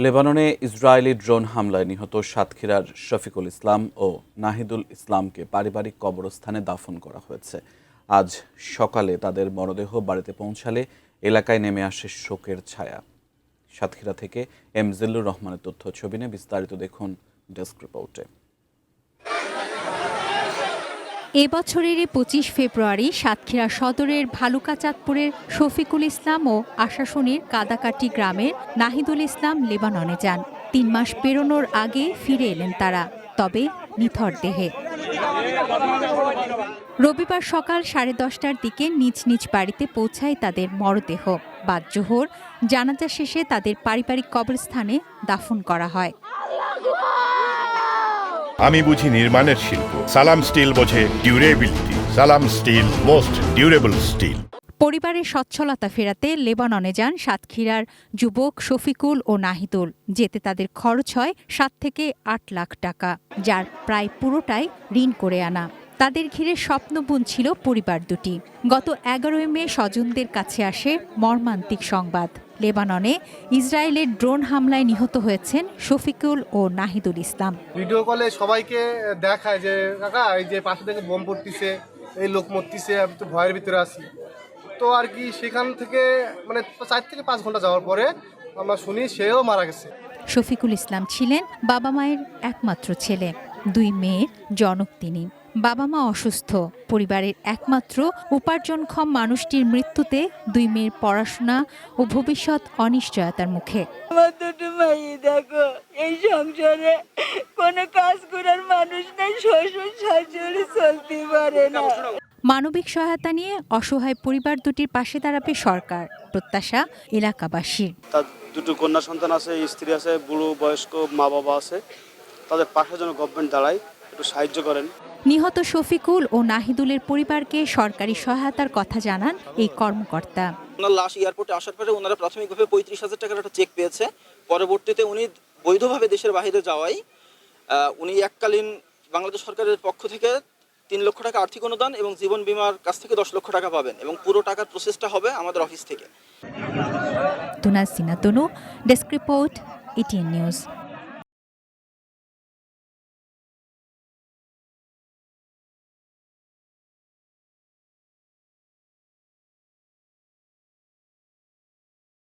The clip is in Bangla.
লেবাননে ইসরায়েলি ড্রোন হামলায় নিহত সাতক্ষীরার শফিকুল ইসলাম ও নাহিদুল ইসলামকে পারিবারিক কবরস্থানে দাফন করা হয়েছে। আজ সকালে তাদের মরদেহ বাড়িতে পৌঁছালে এলাকায় নেমে আসে শোকের ছায়া। সাতক্ষীরা থেকে এম জিল্লুর রহমানের তথ্য ছবি নিয়ে বিস্তারিত দেখুন ডেস্ক রিপোর্টে। এ বছরের ২৫ ফেব্রুয়ারি সাতক্ষীরা সদরের ভালুকাচাঁদপুরের শফিকুল ইসলাম ও আশাশুনির কাদাকাটি গ্রামের নাহিদুল ইসলাম লেবাননে যান। ৩ মাস পেরোনোর আগে ফিরে এলেন তারা, তবে নিথর দেহে। রবিবার সকাল 10:30টার দিকে নিজ নিজ বাড়িতে পৌঁছায় তাদের মরদেহ। বাদ জোহর জানাজা শেষে তাদের পারিবারিক কবরস্থানে দাফন করা হয়। আমি বুঝি নির্মাণের শিল্প, সালাম স্টিল বোঝে ডিউরেবিলিটি। সালাম স্টিল, মোস্ট ডিউরেবল স্টিল। পরিবারের সচ্ছলতা ফেরাতে লেবাননে যান সাতক্ষীরার যুবক শফিকুল ও নাহিদুল। যেতে তাদের খরচ হয় 7 থেকে 8 লাখ টাকা, যার প্রায় পুরোটাই ঋণ করে আনা। তাদের ঘিরে স্বপ্ন বুনছিল পরিবার দুটি। গত 11 মে স্বজনদের কাছে আসে মর্মান্তিক সংবাদ। লেবাননে ইসরায়েলের ড্রোন হামলায় নিহত হয়েছেন শফিকুল ও নাহিদুল ইসলাম। ভিডিও কলে সবাইকে দেখায় যে কাকা এই যে পাশে থেকে বোম পড়তিছে, এই লোক মরতিছে, আমি তো ভয়ের ভিতরে আছি। তো আর কি সেখান থেকে 4 থেকে 5 ঘন্টা যাওয়ার পরে আমরা শুনি সেও মারা গেছে। শফিকুল ইসলাম ছিলেন বাবা মায়ের একমাত্র ছেলে। 2 মেয়ের জনক তিনি। বাবা মা অসুস্থ। পরিবারের একমাত্র উপার্জনক্ষম মানুষটির মৃত্যুতে 2 মেয়ের পড়াশোনা ও ভবিষ্যৎ অনিশ্চয়তার মুখে। আমার দুটো মেয়ে, দেখো এই সংসারে কোনো কাজ করার মানুষ নেই, শ্বশুর শাশুড়ি চলতে পারে না। মানবিক সহায়তা নিয়ে অসহায় পরিবার দুটির পাশে দাঁড়াবে সরকার, প্রত্যাশা এলাকাবাসীর। তার 2 কন্যা সন্তান আছে, স্ত্রী আছে, বুড়ো বয়স্ক মা বাবা আছে, তাদের পাশে যেন গভর্নমেন্ট দাঁড়ায়, একটু সাহায্য করেন। নিহত শফিকুল ও নাহিদুলের পরিবারকে সরকারি সহায়তার কথা জানান এই কর্মকর্তা। ওনার লাশ এয়ারপোর্টে আসার পরে ওনারা প্রাথমিকভাবে 35,000 টাকার একটা চেক পেয়েছে। পরবর্তীতে উনি বৈধভাবে দেশের বাইরে যাওয়ায় উনি এককালীন বাংলাদেশ সরকারের পক্ষ থেকে 3 লক্ষ টাকা আর্থিক অনুদান এবং জীবন বীমার কাছ থেকে 10 লক্ষ টাকা পাবেন, এবং পুরো টাকার প্রসেসটা হবে আমাদের অফিস থেকে। তুনাজ সিনা তনু, ডেস্ক রিপোর্ট, ETN নিউজ।